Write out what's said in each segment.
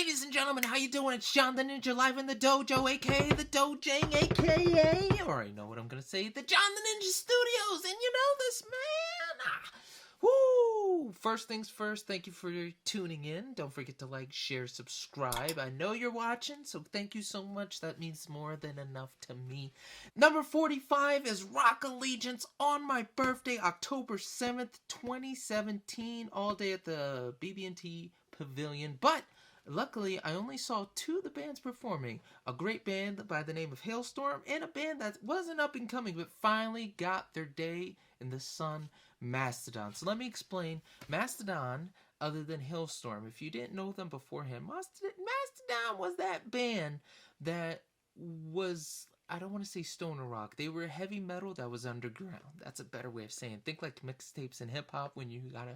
Ladies and gentlemen, how you doing? It's John the Ninja live in the dojo, aka the Dojang, aka, you already know what I'm gonna say, the John the Ninja Studios, and you know this, man. Woo! First things first, thank you for tuning in. Don't forget to like, share, subscribe. I know you're watching, so thank you so much. That means more than enough to me. Number 45 is Rock Allegiance on my birthday, October 7th, 2017, all day at the BB&T Pavilion. But luckily, I only saw two of the bands performing. A great band by the name of Halestorm and a band that wasn't up and coming but finally got their day in the sun, Mastodon. So let me explain. Mastodon, other than Halestorm, if you didn't know them beforehand, Mastodon was that band that was, I don't want to say stoner rock. They were heavy metal that was underground. That's a better way of saying it. Think like mixtapes and hip-hop when you got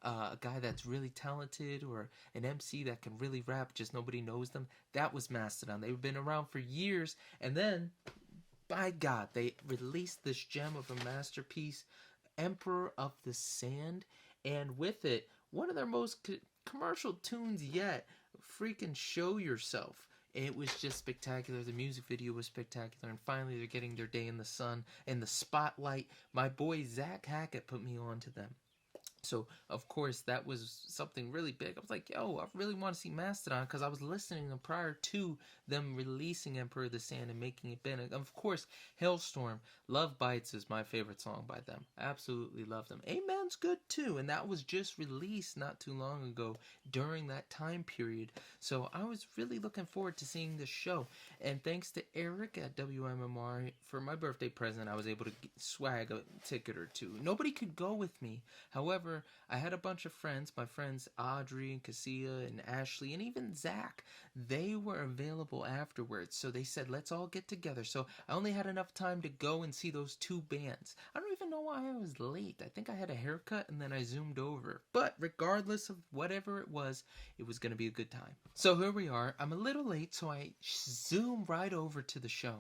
a guy that's really talented or an MC that can really rap, just nobody knows them. That was Mastodon. They've been around for years, and then, by God, they released this gem of a masterpiece, Emperor of the Sand, and with it, one of their most commercial tunes yet, freaking Show Yourself. It was just spectacular. The music video was spectacular. And finally, they're getting their day in the sun and the spotlight. My boy Zack put me on to them. So, of course, that was something really big. I was like, yo, I really want to see Mastodon because I was listening to them prior to them releasing Emperor of the Sand and making it big. Of course, Halestorm, Love Bites is my favorite song by them. Absolutely love them. Amen's good too, and that was just released not too long ago during that time period. So I was really looking forward to seeing this show. And thanks to Eric at WMMR, for my birthday present, I was able to swag a ticket or two. Nobody could go with me. However, I had a bunch of friends, my friends Audge and Kasia and Ashley and even Zack. They were available afterwards, so they said, let's all get together. So I only had enough time to go and see those two bands. I don't even know why I was late. I think I had a haircut and then I zoomed over. But regardless of whatever it was going to be a good time. So here we are. I'm a little late, so I zoomed right over to the show.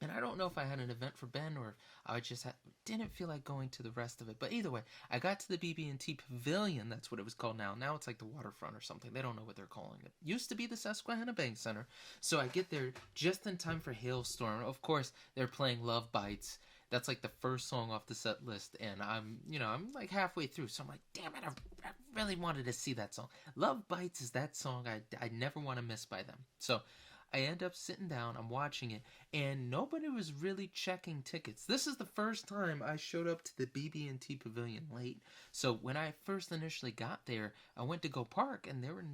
And I don't know if I had an event for Ben or I just didn't feel like going to the rest of it. But either way, I got to the BB&T Pavilion. That's what it was called now. Now it's like the waterfront or something. They don't know what they're calling it. Used to be the Susquehanna Bank Center. So I get there just in time for Halestorm. Of course, they're playing Love Bites. That's like the first song off the set list. And I'm like halfway through. So I'm like, damn it, I really wanted to see that song. Love Bites is that song I never want to miss by them. So I end up sitting down, I'm watching it, and nobody was really checking tickets. This is the first time I showed up to the BB&T Pavilion late. So when I first initially got there, I went to go park, and there were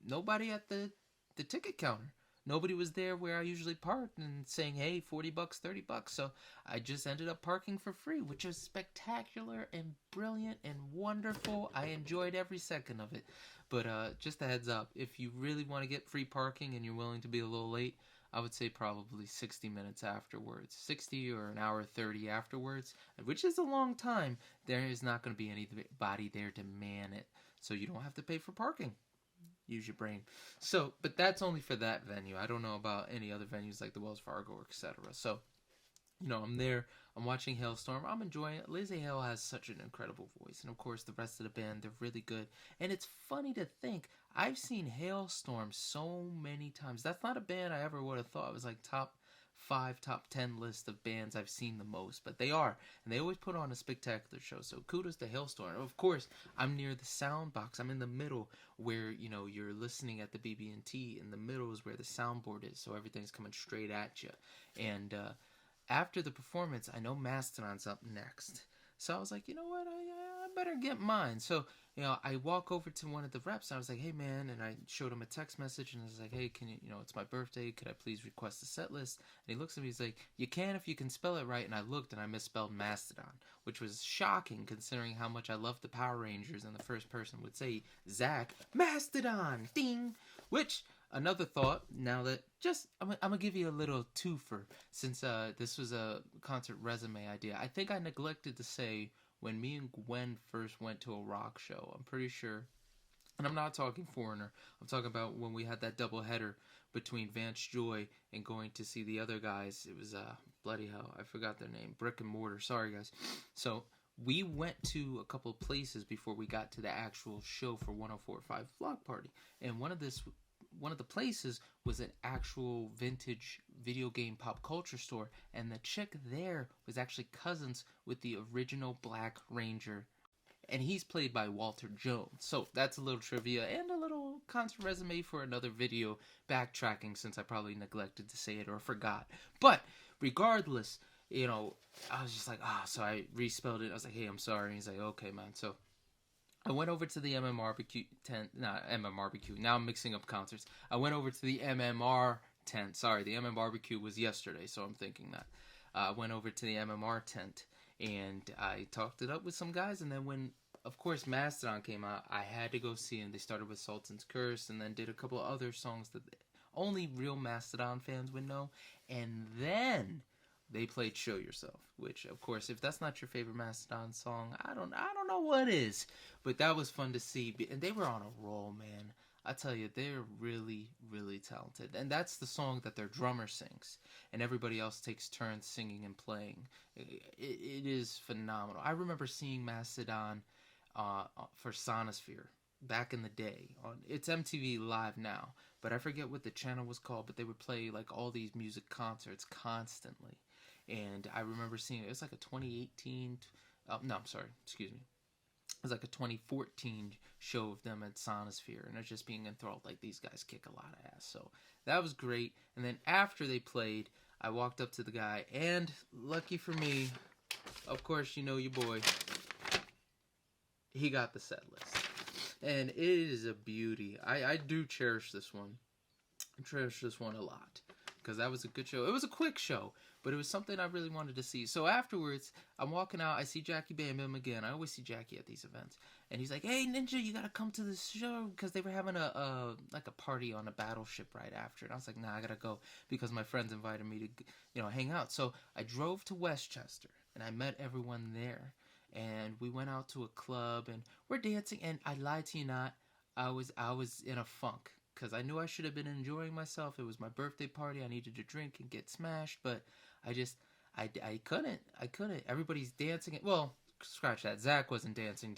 nobody at the ticket counter. Nobody was there where I usually park and saying, hey, $40, $30. So I just ended up parking for free, which was spectacular and brilliant and wonderful. I enjoyed every second of it. But just a heads up, if you really want to get free parking and you're willing to be a little late, I would say probably 60 minutes afterwards. 60 or an hour 30 afterwards, which is a long time. There is not going to be anybody there to man it. So you don't have to pay for parking. Use your brain. So, but that's only for that venue. I don't know about any other venues like the Wells Fargo, etc. So, I'm there. I'm watching Halestorm. I'm enjoying it. Lizzie Hale has such an incredible voice. And, of course, the rest of the band, they're really good. And it's funny to think, I've seen Halestorm so many times. That's not a band I ever would have thought was like top 5, top 10 list of bands I've seen the most. But they are. And they always put on a spectacular show. So kudos to Halestorm. Of course, I'm near the sound box. I'm in the middle where, you're listening at the BB&T. In the middle is where the soundboard is. So everything's coming straight at you. And, after the performance, I know Mastodon's up next. So I was like, you know what, I better get mine. So, I walk over to one of the reps, and I was like, hey, man, and I showed him a text message, and I was like, hey, can you, it's my birthday, could I please request a set list? And he looks at me, he's like, you can if you can spell it right, and I looked, and I misspelled Mastodon, which was shocking, considering how much I love the Power Rangers, and the first person would say, Zack, Mastodon, ding, which... Another thought, now that I'm going to give you a little twofer, since this was a concert resume idea. I think I neglected to say when me and Gwen first went to a rock show. I'm pretty sure, and I'm not talking Foreigner, I'm talking about when we had that double header between Vance Joy and going to see the other guys. It was, bloody hell, I forgot their name, Brick and Mortar, sorry guys. So we went to a couple of places before we got to the actual show for 104.5 Vlog Party, and one of the places was an actual vintage video game pop culture store, and the chick there was actually cousins with the original Black Ranger, and he's played by Walter Jones. So that's a little trivia and a little concert resume for another video, backtracking since I probably neglected to say it or forgot. But regardless, you know, I was just like, so I respelled it. I was like, hey, I'm sorry. And he's like, okay, man. So I went over to the MMRBQ tent, not MMRBQ, now I'm mixing up concerts. I went over to the MMR tent. Sorry, the MMRBQ was yesterday, so I'm thinking that. I went over to the MMR tent, and I talked it up with some guys, and then when, of course, Mastodon came out, I had to go see him. They started with Sultan's Curse, and then did a couple other songs that only real Mastodon fans would know, and then they played Show Yourself, which, of course, if that's not your favorite Mastodon song, I don't know what is. But that was fun to see, and they were on a roll, man. I tell you, they're really, really talented. And that's the song that their drummer sings, and everybody else takes turns singing and playing. It is phenomenal. I remember seeing Mastodon for Sonosphere back in the day. It's MTV Live now, but I forget what the channel was called, but they would play like all these music concerts constantly. And I remember seeing it was like a 2018, no, I'm sorry, excuse me. It was like a 2014 show of them at Sonosphere, and I was just being enthralled. Like, these guys kick a lot of ass. So that was great. And then after they played, I walked up to the guy, and lucky for me, of course, you know your boy, he got the set list. And it is a beauty. I do cherish this one. I cherish this one a lot, because that was a good show. It was a quick show, but it was something I really wanted to see. So afterwards, I'm walking out. I see Jackie Bam Bam again. I always see Jackie at these events. And he's like, hey, Ninja, you got to come to this show, because they were having a party on a battleship right after. And I was like, nah, I got to go, because my friends invited me to, hang out. So I drove to Westchester, and I met everyone there. And we went out to a club, and we're dancing. And I lied to you not, I was in a funk, because I knew I should have been enjoying myself. It was my birthday party. I needed to drink and get smashed, but I couldn't. Everybody's dancing. Well, scratch that. Zack wasn't dancing.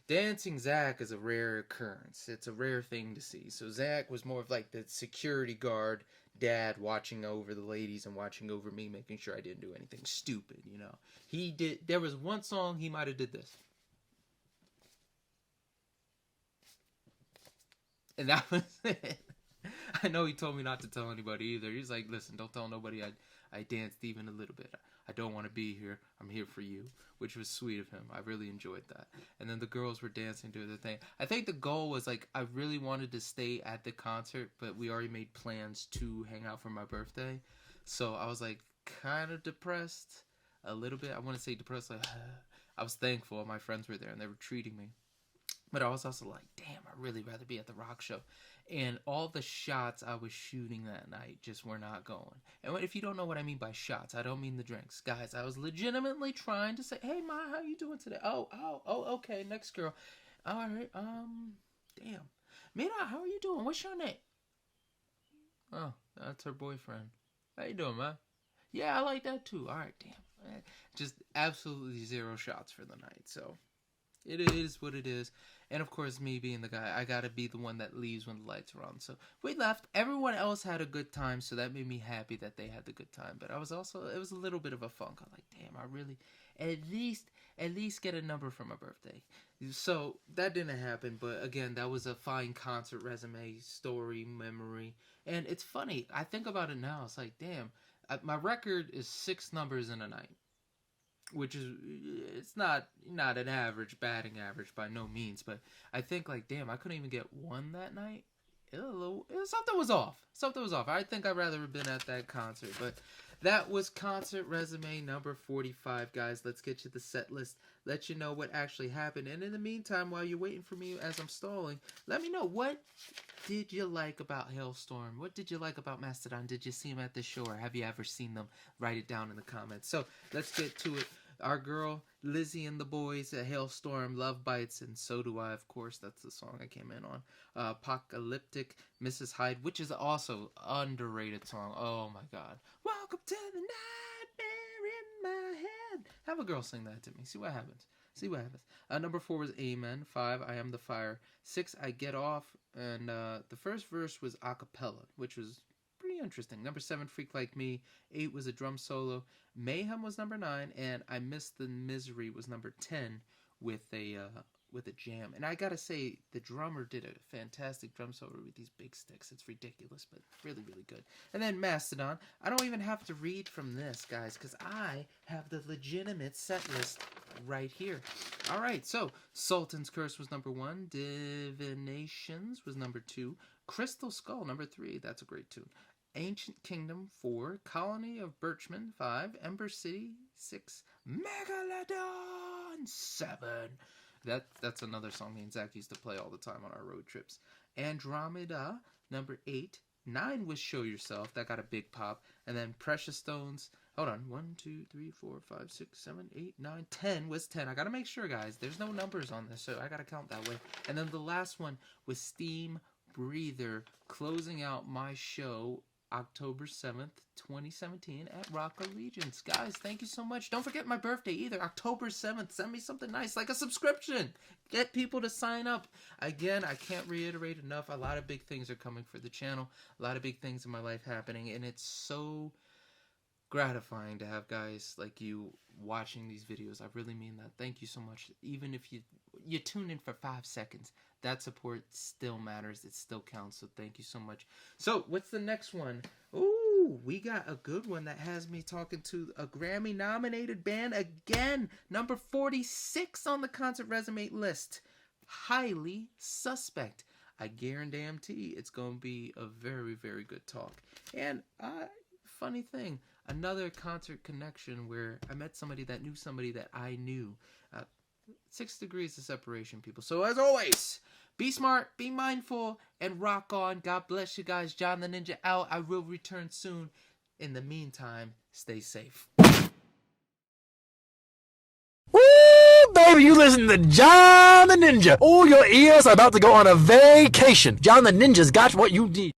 Dancing Zack is a rare occurrence. It's a rare thing to see. So Zack was more of like the security guard dad, watching over the ladies and watching over me, making sure I didn't do anything stupid, He did. There was one song he might have did this. And that was it. I know he told me not to tell anybody either. He's like, listen, don't tell nobody I danced even a little bit. I don't want to be here. I'm here for you, which was sweet of him. I really enjoyed that. And then the girls were dancing, doing their thing. I think the goal was, like, I really wanted to stay at the concert, but we already made plans to hang out for my birthday. So I was, like, kind of depressed a little bit. I want to say depressed, like, I was thankful my friends were there and they were treating me. But I was also like, damn, I'd really rather be at the rock show. And all the shots I was shooting that night just were not going. And if you don't know what I mean by shots, I don't mean the drinks. Guys, I was legitimately trying to say, hey, Ma, how you doing today? Oh, okay, next girl. All right, damn. Mira, how are you doing? What's your name? Oh, that's her boyfriend. How you doing, man? Yeah, I like that too. All right, damn. Just absolutely zero shots for the night, so it is what it is. And of course, me being the guy, I gotta be the one that leaves when the lights are on. So we left. Everyone else had a good time, so that made me happy that they had the good time. But it was a little bit of a funk. I'm like, damn, I really, at least get a number for my birthday. So that didn't happen. But again, that was a fine concert resume, story, memory. And it's funny. I think about it now. It's like, damn, my record is 6 numbers in a night. Which is, it's not an average batting average by no means, but I think, like, damn, I couldn't even get 1 that night. Something was off. I think I'd rather have been at that concert, but that was concert resume number 45, guys. Let's get you the set list, let you know what actually happened, and in the meantime, while you're waiting for me as I'm stalling, let me know, what did you like about Halestorm? What did you like about Mastodon? Did you see them at the show, or have you ever seen them? Write it down in the comments. So let's get to it. Our girl Lizzie and the boys at Halestorm, Love Bites, and So Do I, of course. That's the song I came in on. Apocalyptic, Mrs. Hyde, which is also underrated song. Oh my god. Welcome to the nightmare in my head. Have a girl sing that to me. See what happens. See what happens. Number 4 was Amen. 5, I Am the Fire. 6, I Get Off. And the first verse was a cappella, which was pretty interesting. Number 7, Freak Like Me. 8 was a drum solo. Mayhem was number 9, and I Miss the Misery was number 10 with a jam. And I gotta say, the drummer did a fantastic drum solo with these big sticks. It's ridiculous, but really, really good. And then Mastodon. I don't even have to read from this, guys, because I have the legitimate set list right here. All right, so Sultan's Curse was number 1. Divinations was number 2. Crystal Skull, number 3. That's a great tune. Ancient Kingdom, 4. Colony of Birchman, 5. Ember City, 6. Megalodon, 7. That's another song me and Zack used to play all the time on our road trips. Andromeda, number 8. 9 was Show Yourself. That got a big pop. And then Precious Stones. Hold on. 1, 2, 3, 4, 5, 6, 7, 8, 9, 10 was 10. I got to make sure, guys. There's no numbers on this, so I got to count that way. And then the last one was Steam Breather, closing out my show October 7th, 2017 at Rock Allegiance. Guys, thank you so much. Don't forget my birthday either, October 7th. Send me something nice, like a subscription. Get people to sign up. Again, I can't reiterate enough. A lot of big things are coming for the channel. A lot of big things in my life happening, and it's so gratifying to have guys like you watching these videos. I really mean that. Thank you so much. Even if you tune in for 5 seconds, that support still matters. It still counts. So thank you so much. So what's the next one? Ooh, we got a good one that has me talking to a Grammy nominated band again. Number 46 on the concert resume list. Highly Suspect. I guarantee it's going to be a very, very good talk. And funny thing, another concert connection where I met somebody that knew somebody that I knew. 6 degrees of separation, people. So as always, be smart, be mindful, and rock on. God bless you guys. John the Ninja out. I will return soon. In the meantime, stay safe. Woo, baby, you listen to John the Ninja. Oh, your ears are about to go on a vacation. John the Ninja's got what you need.